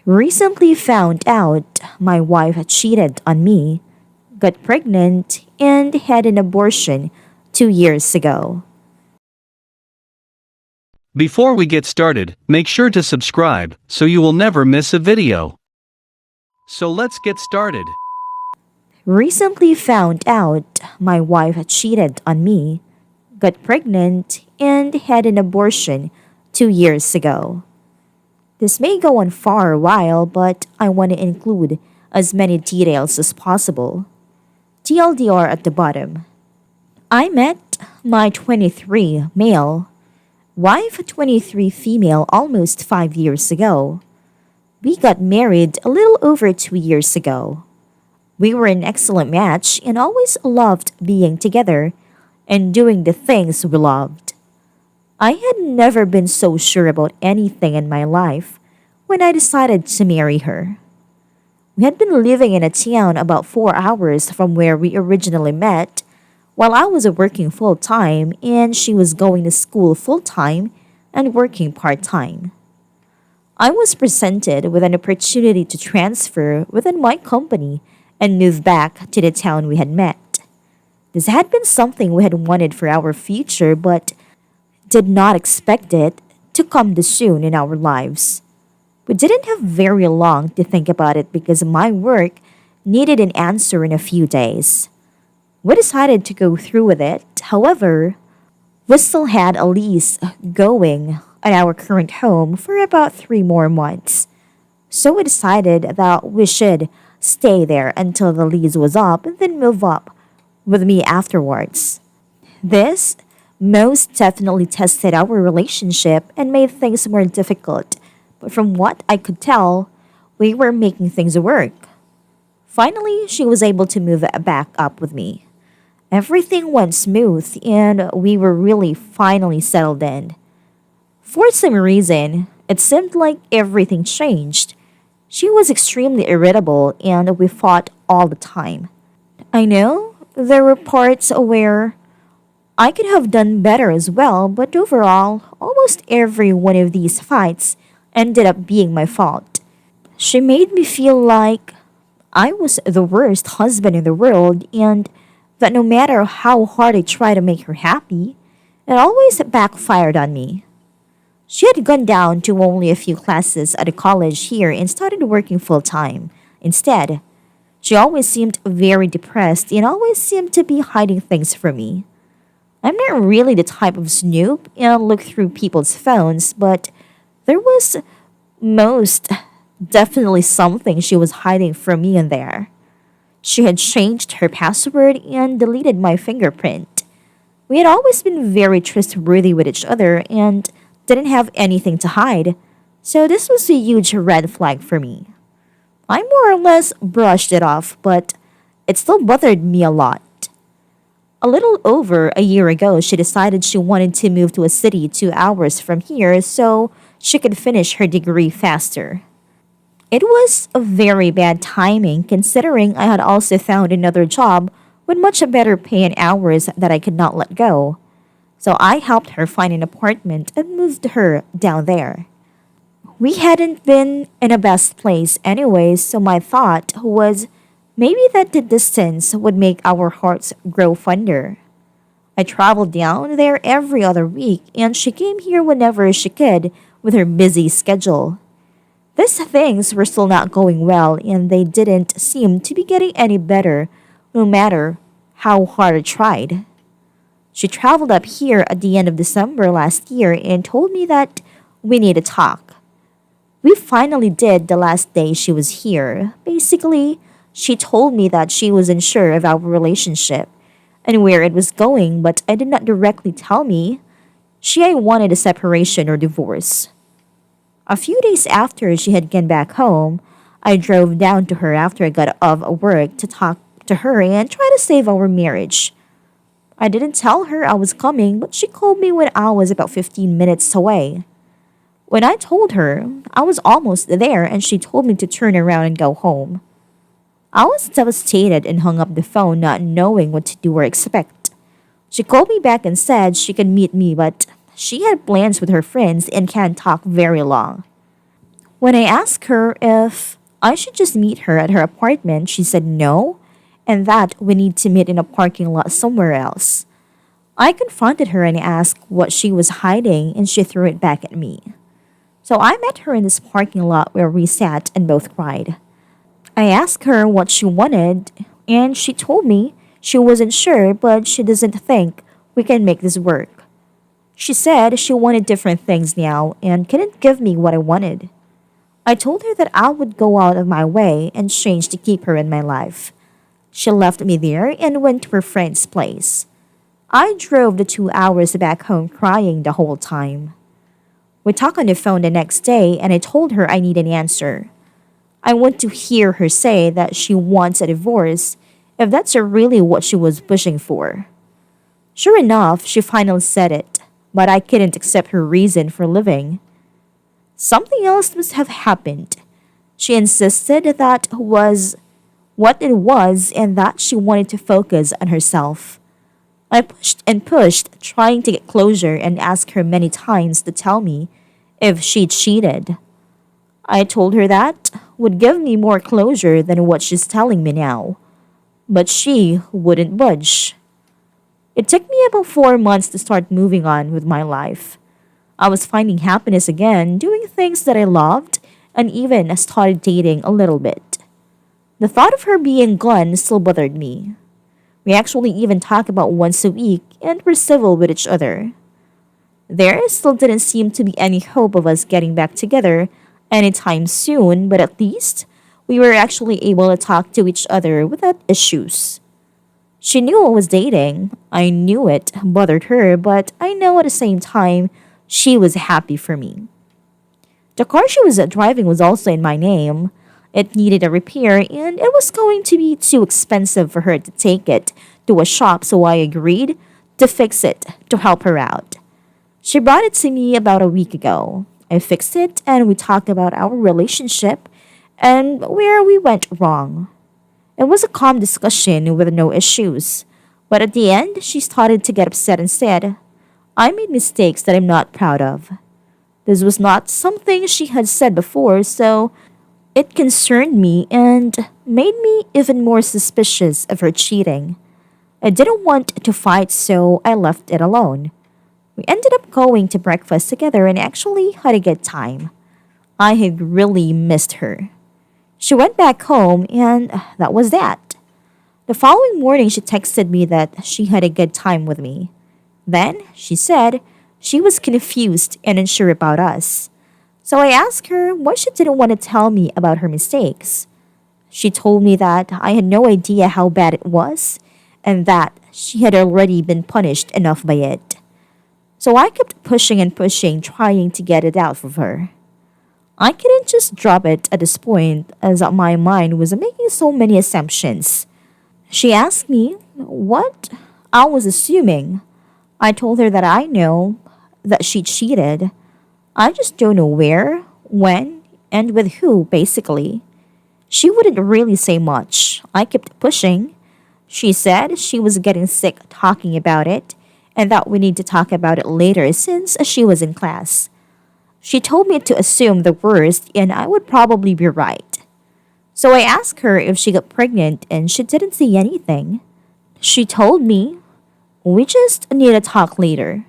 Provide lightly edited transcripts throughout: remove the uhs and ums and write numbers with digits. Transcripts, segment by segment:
Recently found out my wife cheated on me, got pregnant, and had an abortion 2 years ago. Before we get started, make sure to subscribe so you will never miss a video. So let's get started. Recently found out my wife cheated on me, got pregnant, and had an abortion 2 years ago. This may go on for a while, but I want to include as many details as possible. TLDR at the bottom. I met my 23 male, wife 23 female almost 5 years ago. We got married a little over 2 years ago. We were an excellent match and always loved being together and doing the things we loved. I had never been so sure about anything in my life when I decided to marry her. We had been living in a town about 4 hours from where we originally met, while I was working full time and she was going to school full time and working part time. I was presented with an opportunity to transfer within my company and move back to the town we had met. This had been something we had wanted for our future, but did not expect it to come this soon in our lives. We didn't have very long to think about it because my work needed an answer in a few days. We decided to go through with it. However, we still had a lease going at our current home for about 3 more months. So we decided that we should stay there until the lease was up and then move up with me afterwards. This most definitely tested our relationship and made things more difficult, but from what I could tell, we were making things work. Finally, she was able to move back up with me. Everything went smooth and we were really finally settled in. For some reason, it seemed like everything changed. She was extremely irritable and we fought all the time. I know there were parts where I could have done better as well, but overall, almost every one of these fights ended up being my fault. She made me feel like I was the worst husband in the world and that no matter how hard I tried to make her happy, it always backfired on me. She had gone down to only a few classes at a college here and started working full time. Instead, she always seemed very depressed and always seemed to be hiding things from me. I'm not really the type of snoop and look through people's phones, but there was most definitely something she was hiding from me in there. She had changed her password and deleted my fingerprint. We had always been very trustworthy with each other and didn't have anything to hide, so this was a huge red flag for me. I more or less brushed it off, but it still bothered me a lot. A little over a year ago, she decided she wanted to move to a city 2 hours from here so she could finish her degree faster. It was a very bad timing considering I had also found another job with much better pay and hours that I could not let go. So I helped her find an apartment and moved her down there. We hadn't been in a best place anyways, so my thought was maybe that the distance would make our hearts grow fonder. I traveled down there every other week and she came here whenever she could with her busy schedule. These things were still not going well and they didn't seem to be getting any better no matter how hard I tried. She traveled up here at the end of December last year and told me that we need to talk. We finally did the last day she was here. Basically, she told me that she was unsure of our relationship and where it was going, but I did not directly tell me she wanted a separation or divorce. A few days after she had gone back home, I drove down to her after I got off work to talk to her and try to save our marriage. I didn't tell her I was coming, but she called me when I was about 15 minutes away. When I told her, I was almost there and she told me to turn around and go home. I was devastated and hung up the phone not knowing what to do or expect. She called me back and said she could meet me, but she had plans with her friends and can't talk very long. When I asked her if I should just meet her at her apartment, she said no, and that we need to meet in a parking lot somewhere else. I confronted her and asked what she was hiding, and she threw it back at me. So I met her in this parking lot where we sat and both cried. I asked her what she wanted, and she told me she wasn't sure, but she doesn't think we can make this work. She said she wanted different things now and couldn't give me what I wanted. I told her that I would go out of my way and change to keep her in my life. She left me there and went to her friend's place. I drove the 2 hours back home crying the whole time. We talked on the phone the next day and I told her I need an answer. I want to hear her say that she wants a divorce if that's really what she was pushing for. Sure enough, she finally said it, but I couldn't accept her reason for living. Something else must have happened. She insisted that was what it was and that she wanted to focus on herself. I pushed and pushed, trying to get closure and asked her many times to tell me if she cheated. I told her that would give me more closure than what she's telling me now, but she wouldn't budge. It took me about 4 months to start moving on with my life. I was finding happiness again, doing things that I loved, and even started dating a little bit. The thought of her being gone still bothered me. We actually even talk about once a week and were civil with each other. There still didn't seem to be any hope of us getting back together anytime soon, but at least we were actually able to talk to each other without issues. She knew I was dating. I knew it bothered her, but I know at the same time she was happy for me. The car she was driving was also in my name. It needed a repair and it was going to be too expensive for her to take it to a shop, so I agreed to fix it to help her out. She brought it to me about a week ago. I fixed it and we talked about our relationship and where we went wrong. It was a calm discussion with no issues, but at the end, she started to get upset and said, I made mistakes that I'm not proud of. This was not something she had said before, so it concerned me and made me even more suspicious of her cheating. I didn't want to fight, so I left it alone. We ended up going to breakfast together and actually had a good time. I had really missed her. She went back home, and that was that. The following morning, she texted me that she had a good time with me. Then, she said she was confused and unsure about us. So I asked her why she didn't want to tell me about her mistakes. She told me that I had no idea how bad it was, and that she had already been punished enough by it. So I kept pushing and pushing, trying to get it out of her. I couldn't just drop it at this point as my mind was making so many assumptions. She asked me what I was assuming. I told her that I know that she cheated. I just don't know where, when, and with who, basically. She wouldn't really say much. I kept pushing. She said she was getting sick talking about it and that we need to talk about it later since she was in class. She told me to assume the worst and I would probably be right. So I asked her if she got pregnant and she didn't say anything. She told me, we just need to talk later.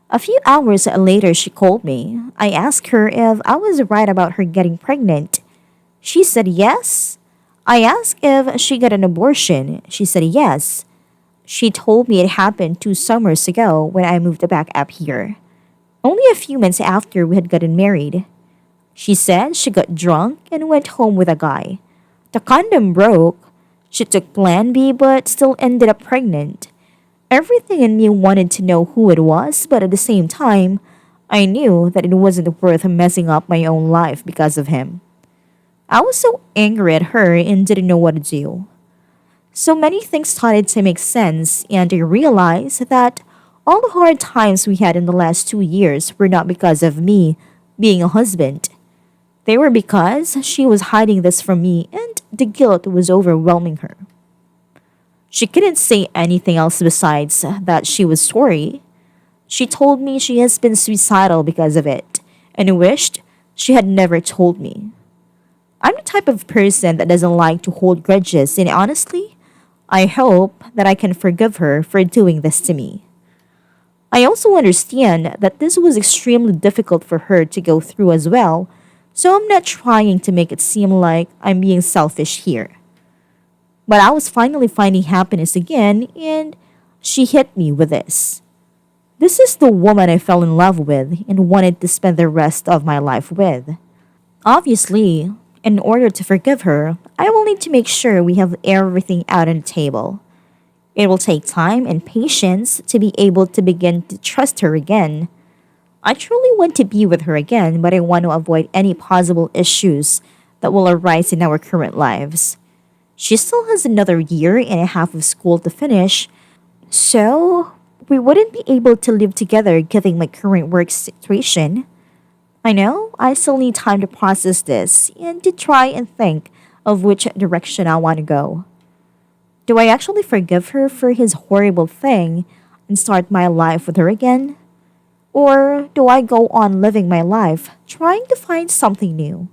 A few hours later, she called me. I asked her if I was right about her getting pregnant. She said yes. I asked if she got an abortion. She said yes. She told me it happened 2 summers ago when I moved back up here. Only a few months after we had gotten married. She said she got drunk and went home with a guy. The condom broke. She took Plan B but still ended up pregnant. Everything in me wanted to know who it was, but at the same time, I knew that it wasn't worth messing up my own life because of him. I was so angry at her and didn't know what to do. So many things started to make sense, and I realized that all the hard times we had in the last 2 years were not because of me being a husband. They were because she was hiding this from me and the guilt was overwhelming her. She couldn't say anything else besides that she was sorry. She told me she has been suicidal because of it and wished she had never told me. I'm the type of person that doesn't like to hold grudges, and honestly, I hope that I can forgive her for doing this to me. I also understand that this was extremely difficult for her to go through as well, so I'm not trying to make it seem like I'm being selfish here. But I was finally finding happiness again, and she hit me with this. This is the woman I fell in love with and wanted to spend the rest of my life with. Obviously, in order to forgive her, I will need to make sure we have everything out on the table. It will take time and patience to be able to begin to trust her again. I truly want to be with her again, but I want to avoid any possible issues that will arise in our current lives. She still has another year and a half of school to finish, so we wouldn't be able to live together given my current work situation. I know I still need time to process this and to try and think of which direction I want to go. Do I actually forgive her for his horrible thing and start my life with her again? Or do I go on living my life trying to find something new?